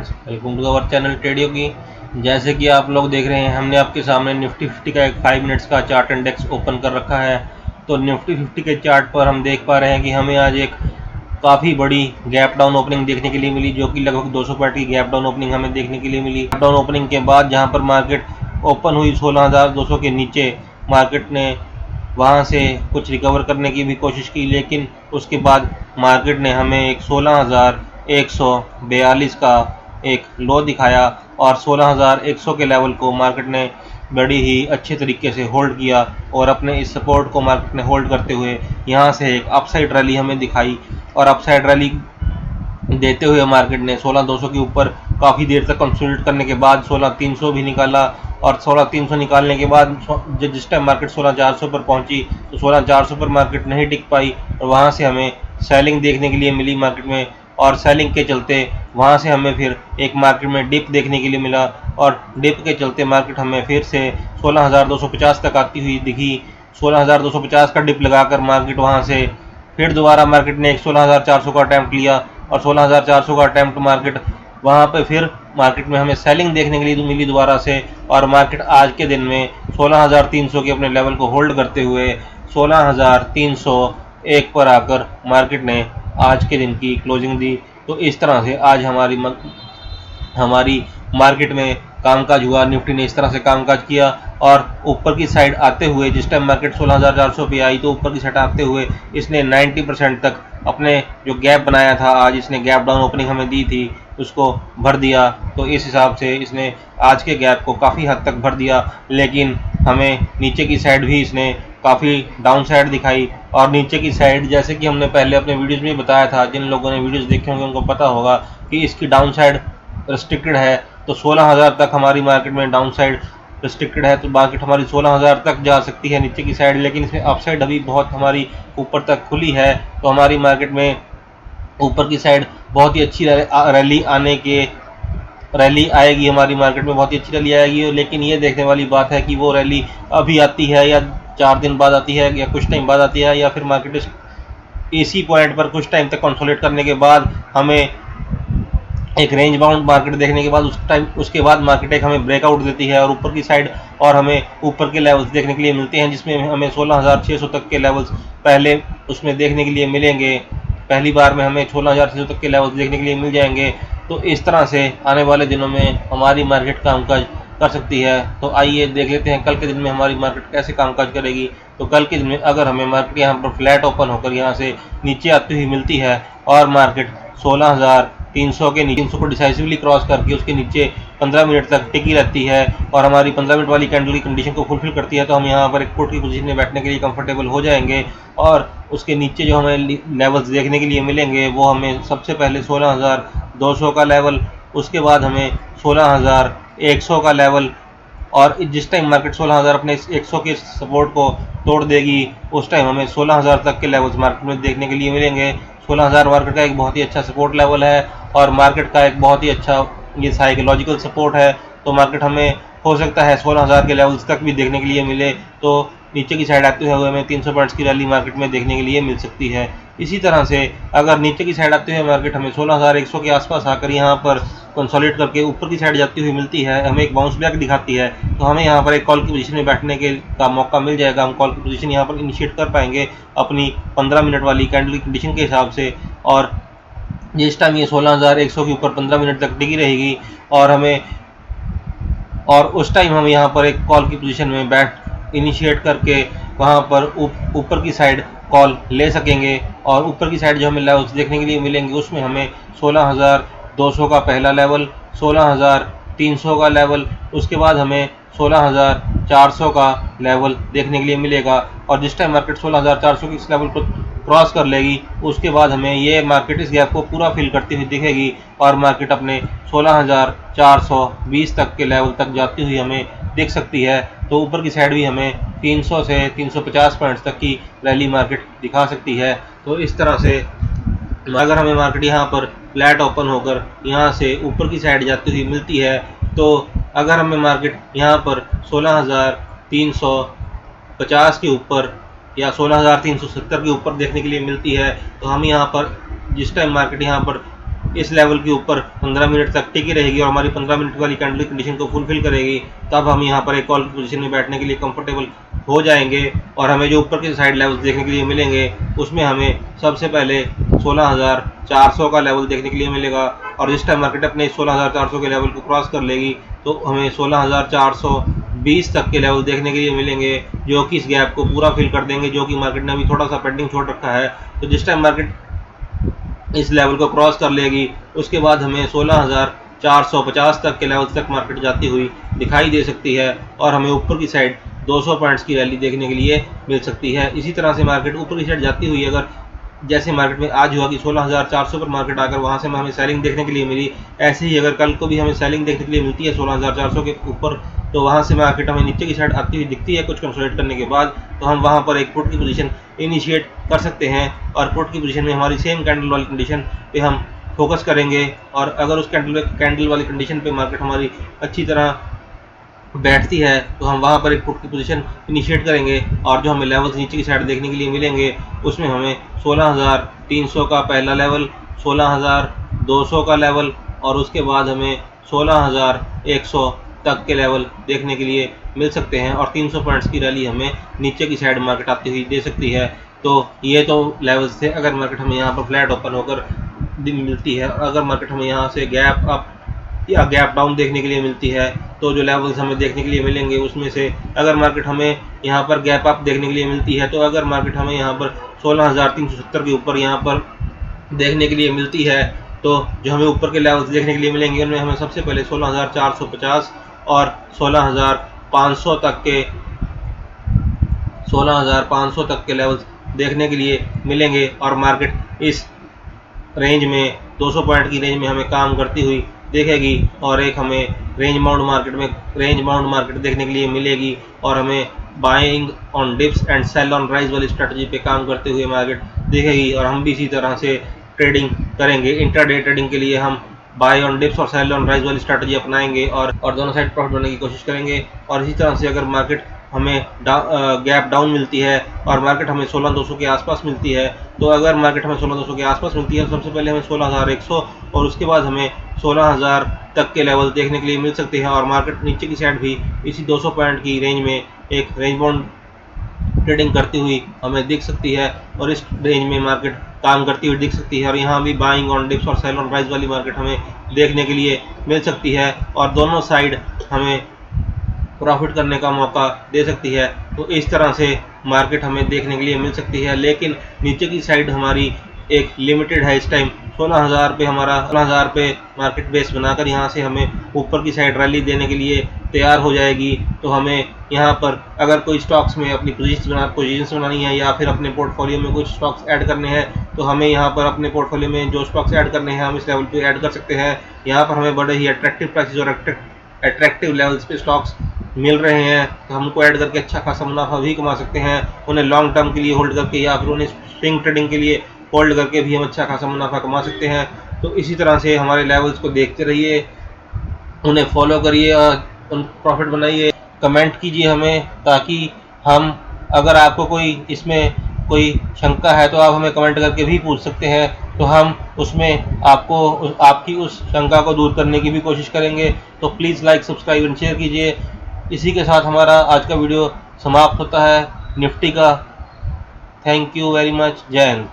Friends, welcome to our channel ट्रेडियो की। जैसे कि आप लोग देख रहे हैं, हमने आपके सामने निफ्टी 50 का एक 5 मिनट्स का चार्ट इंडेक्स ओपन कर रखा है। तो निफ्टी 50 के चार्ट पर हम देख पा रहे हैं कि हमें आज एक काफ़ी बड़ी गैप डाउन ओपनिंग देखने के लिए मिली, जो कि लगभग 200 पॉइंट की गैप डाउन ओपनिंग हमें देखने के लिए मिली। गैप डाउन ओपनिंग के बाद जहां पर मार्केट ओपन हुई 16,200 के नीचे, मार्केट ने वहां से कुछ रिकवर करने की भी कोशिश की, लेकिन उसके बाद मार्केट ने हमें एक 16,142 का एक लो दिखाया और 16,100 के लेवल को मार्केट ने बड़ी ही अच्छे तरीके से होल्ड किया और अपने इस सपोर्ट को मार्केट ने होल्ड करते हुए यहाँ से एक अपसाइड रैली हमें दिखाई। और अपसाइड रैली देते हुए मार्केट ने 16,200 के ऊपर काफ़ी देर तक कंसोलिडेट करने के बाद 16,300 भी निकाला और 16,300 निकालने के बाद जिस टाइम मार्केट 16,400 पर पहुंची तो 16,400 पर मार्केट नहीं टिक पाई और वहां से हमें सेलिंग देखने के लिए मिली मार्केट में। और सेलिंग के चलते वहां से हमें फिर एक मार्केट में डिप देखने के लिए मिला और डिप के चलते मार्केट हमें फिर से 16,250 तक आती हुई दिखी। 16,250 का डिप लगाकर मार्केट वहां से फिर दोबारा मार्केट ने एक 16,400 का अटैम्प्ट लिया और 16,400 का अटैम्प्ट मार्केट वहां पे फिर मार्केट में हमें सेलिंग देखने के लिए मिली दोबारा से। और मार्केट आज के दिन में 16,300 के अपने लेवल को होल्ड करते हुए 16,301 पर आकर मार्केट ने आज के दिन की क्लोजिंग दी। तो इस तरह से आज हमारी मार्केट में कामकाज हुआ। निफ्टी ने इस तरह से कामकाज किया और ऊपर की साइड आते हुए जिस टाइम मार्केट 16,400 पे आई तो ऊपर की साइड आते हुए इसने 90% तक अपने जो गैप बनाया था, आज इसने गैप डाउन ओपनिंग हमें दी थी, उसको भर दिया। तो इस हिसाब से इसने आज के गैप को काफ़ी हद तक भर दिया, लेकिन हमें नीचे की साइड भी इसने काफ़ी डाउन साइड दिखाई। और नीचे की साइड जैसे कि हमने पहले अपने वीडियोज़ में बताया था, जिन लोगों ने वीडियोज़ देखे होंगे उनको पता होगा कि इसकी डाउन साइड रिस्ट्रिक्टेड है। तो 16,000 तक हमारी मार्केट में डाउन साइड रिस्ट्रिक्टेड है, तो मार्केट हमारी 16,000 तक जा सकती है नीचे की साइड, लेकिन इसमें अपसाइड अभी बहुत हमारी ऊपर तक खुली है। तो हमारी मार्केट में ऊपर की साइड बहुत ही अच्छी रैली आएगी, हमारी मार्केट में बहुत ही अच्छी रैली आएगी। लेकिन ये देखने वाली बात है कि वो रैली अभी आती है या 4 दिन बाद आती है या कुछ टाइम बाद आती है, या फिर मार्केट इसी पॉइंट पर कुछ टाइम तक कंसोलिडेट करने के बाद हमें एक रेंज बाउंड मार्केट देखने के बाद उसके बाद मार्केट एक हमें ब्रेकआउट देती है और ऊपर की साइड और हमें ऊपर के लेवल्स देखने के लिए मिलते हैं, जिसमें हमें 16,600 तक के लेवल्स पहले उसमें देखने के लिए मिलेंगे। पहली बार में हमें 16,600 तक के लेवल्स देखने के लिए मिल जाएंगे। तो इस तरह से आने वाले दिनों में हमारी मार्केट कामकाज कर सकती है। तो आइए देख लेते हैं कल के दिन में हमारी मार्केट कैसे कामकाज करेगी। तो कल के दिन में अगर हमें मार्केट यहाँ पर फ्लैट ओपन होकर यहाँ से नीचे आती हुई मिलती है और मार्केट 16,300 के नीचे 300 को डिसाइसिवली क्रॉस करके उसके नीचे 15 मिनट तक टिकी रहती है और हमारी 15 मिनट वाली कैंडल की कंडीशन को फुलफिल करती है, तो हम यहाँ पर एक पुट की पोजीशन में बैठने के लिए कंफर्टेबल हो जाएंगे। और उसके नीचे जो हमें लेवल्स देखने के लिए मिलेंगे वो हमें सबसे पहले 16,200 का लेवल, उसके बाद हमें 16,100 का लेवल, और जिस टाइम मार्केट 16,000 अपने 100 के सपोर्ट को तोड़ देगी उस टाइम हमें 16,000 तक के लेवल्स मार्केट में देखने के लिए मिलेंगे। 16,000 मार्केट का एक बहुत ही अच्छा सपोर्ट लेवल है और मार्केट का एक बहुत ही अच्छा ये साइकोलॉजिकल सपोर्ट है। तो मार्केट हमें हो सकता है 16,000 के लेवल्स तक भी देखने के लिए मिले, तो नीचे की साइड आते हुए हमें 300 पॉइंट्स की रैली मार्केट में देखने के लिए मिल सकती है। इसी तरह से अगर नीचे की साइड आते हुए मार्केट हमें 16,100 के आसपास आकर यहाँ पर कंसोलिडेट करके ऊपर की साइड जाती हुई मिलती है, हमें एक बाउंस बैक दिखाती है, तो हमें यहाँ पर एक कॉल की पोजीशन में बैठने का मौका मिल जाएगा। हम कॉल की पोजीशन यहाँ पर इनिशिएट कर पाएंगे अपनी 15 मिनट वाली कैंडल की कंडीशन के हिसाब से। और जिस टाइम ये 16,100 के ऊपर 15 मिनट तक टिकी रहेगी और उस टाइम हम यहाँ पर एक कॉल की पोजीशन में बैठ इनिशिएट करके वहाँ पर ऊपर की साइड कॉल ले सकेंगे। और ऊपर की साइड जो हमें लेवल्स देखने के लिए मिलेंगे उसमें हमें 16,200 का पहला लेवल, 16,300 का लेवल, उसके बाद हमें 16,400 का लेवल देखने के लिए मिलेगा। और जिस टाइम मार्केट 16,400 की इस लेवल को क्रॉस कर लेगी उसके बाद हमें ये मार्केट इस गैप को पूरा फिल करती हुई दिखेगी और मार्केट अपने 16,420 तक के लेवल तक जाती हुई हमें दिख सकती है। तो ऊपर की साइड भी हमें 300 से 350 पॉइंट्स तक की रैली मार्केट दिखा सकती है। तो इस तरह से अगर हमें मार्केट यहाँ पर फ्लैट ओपन होकर यहाँ से ऊपर की साइड जाती हुई मिलती है, तो अगर हमें मार्केट यहाँ पर 16,350 के ऊपर या 16,370 के ऊपर देखने के लिए मिलती है, तो हम यहाँ पर जिस टाइम मार्केट यहाँ पर इस लेवल के ऊपर 15 मिनट तक टिकी रहेगी और हमारी 15 मिनट वाली कैंडल कंडीशन को फुलफिल करेगी, तब हम यहाँ पर एक कॉल की पोजीशन में बैठने के लिए कंफर्टेबल हो जाएंगे। और हमें जो ऊपर के साइड लेवल्स देखने के लिए मिलेंगे उसमें हमें सबसे पहले 16,400 का लेवल देखने के लिए मिलेगा, और जिस टाइम मार्केट अपने 16,400 के लेवल को क्रॉस कर लेगी तो हमें 16,420 तक के लेवल देखने के लिए मिलेंगे, जो कि इस गैप को पूरा फिल कर देंगे, जो कि मार्केट ने अभी थोड़ा सा पेंडिंग छोड़ रखा है। तो जिस टाइम मार्केट इस लेवल को क्रॉस कर लेगी उसके बाद हमें 16,450 तक के लेवल तक मार्केट जाती हुई दिखाई दे सकती है, और हमें ऊपर की साइड 200 पॉइंट्स की रैली देखने के लिए मिल सकती है। इसी तरह से मार्केट ऊपर की साइड जाती हुई अगर जैसे मार्केट में आज हुआ कि 16,400 पर मार्केट आकर वहां से हमें सेलिंग देखने के लिए मिली, ऐसे ही अगर कल को भी हमें सेलिंग देखने के लिए मिलती है 16,400 के ऊपर, तो वहां से मार्केट हमें नीचे की साइड आती हुई दिखती है कुछ कंसोलिडेट करने के बाद, तो हम वहां पर एक पुट की पोजीशन इनिशिएट कर सकते हैं, और पुट की पोजीशन में हमारी सेम कैंडल वाली कंडीशन पे हम फोकस करेंगे। और अगर उस कैंडल वाली कंडीशन पे मार्केट हमारी अच्छी तरह बैठती है तो हम वहां पर एक पुट की पोजीशन इनिशिएट करेंगे, और जो हमें लेवल्स नीचे की साइड देखने के लिए मिलेंगे उसमें हमें 16,300 का पहला लेवल, 16,200 का लेवल, और उसके बाद हमें 16,100 तक के लेवल देखने के लिए मिल सकते हैं, और 300 पॉइंट्स की रैली हमें नीचे की साइड मार्केट आती हुई दे सकती है। तो ये तो लेवल्स थे। अगर मार्केट हमें यहाँ पर फ्लैट ओपन होकर मिलती है, अगर मार्केट हमें यहाँ से गैप अप या गैप डाउन देखने के लिए मिलती है, तो जो लेवल्स हमें देखने के लिए मिलेंगे उसमें से अगर मार्केट हमें यहाँ पर गैप अप देखने के लिए मिलती है, तो अगर मार्केट हमें यहाँ पर 16,370 के ऊपर यहाँ पर देखने के लिए मिलती है, तो जो हमें ऊपर के लेवल्स देखने के लिए मिलेंगे उनमें हमें सबसे पहले 16,450 और 16,500 तक के 16,500 तक के लेवल्स देखने के लिए मिलेंगे, और मार्केट इस रेंज में 200 पॉइंट की रेंज में हमें काम करती हुई देखेगी, और एक हमें रेंज बाउंड मार्केट देखने के लिए मिलेगी, और हमें buying on dips and sell on rise वाली स्ट्रेटजी पे काम करते हुए मार्केट देखेगी, और हम भी इसी तरह से ट्रेडिंग करेंगे। इंट्राडे ट्रेडिंग के लिए हम बाय ऑन डिप्स और सेल ऑन राइज वाली स्ट्रेटजी अपनाएंगे, और दोनों साइड प्रॉफिट बनाने की कोशिश करेंगे। और इसी तरह से अगर मार्केट हमें गैप डाउन मिलती है और मार्केट हमें 16,200 के आसपास मिलती है, तो अगर मार्केट हमें 16,200 के आसपास मिलती है तो सबसे पहले हमें 16,100 और उसके बाद हमें 16,000 तक के लेवल देखने के लिए मिल सकते हैं, और मार्केट नीचे की साइड भी इसी 200 पॉइंट की रेंज में एक रेंज बाउंड ट्रेडिंग करती हुई हमें दिख सकती है, और इस रेंज में मार्केट काम करती हुई दिख सकती है। और यहाँ भी बाइंग ऑन डिप्स और सेल ऑन राइज वाली मार्केट हमें देखने के लिए मिल सकती है, और दोनों साइड हमें प्रॉफिट करने का मौका दे सकती है। तो इस तरह से मार्केट हमें देखने के लिए मिल सकती है, लेकिन नीचे की साइड हमारी एक लिमिटेड है। इस टाइम 16,000 पे हमारा 16,000 पे मार्केट बेस बनाकर यहाँ से हमें ऊपर की साइड रैली देने के लिए तैयार हो जाएगी। तो हमें यहाँ पर अगर कोई स्टॉक्स में अपनी पोजीशंस बनानी है या फिर अपने पोर्टफोलियो में कुछ स्टॉक्स ऐड करने हैं, तो हमें यहाँ पर अपने पोर्टफोलियो में जो स्टॉक्स ऐड करने हैं हम इस लेवल पे ऐड कर सकते हैं। यहाँ पर हमें बड़े ही अट्रैक्टिव प्राइसेस और अट्रैक्टिव लेवल्स पे स्टॉक्स मिल रहे हैं, तो हमको ऐड करके अच्छा खासा मुनाफा भी कमा सकते हैं। उन्हें लॉन्ग टर्म के लिए होल्ड करके या फिर उन्हें स्विंग ट्रेडिंग के लिए होल्ड करके भी हम अच्छा खासा मुनाफा कमा सकते हैं। तो इसी तरह से हमारे लेवल्स को देखते रहिए, उन्हें फॉलो करिए और उन प्रॉफिट बनाइए। कमेंट कीजिए हमें, ताकि हम अगर आपको कोई इसमें कोई शंका है तो आप हमें कमेंट करके भी पूछ सकते हैं, तो हम उसमें आपकी उस शंका को दूर करने की भी कोशिश करेंगे। तो please like, subscribe and share कीजिए। इसी के साथ हमारा आज का वीडियो समाप्त होता है निफ्टी का। Thank you very much. जय हिंद।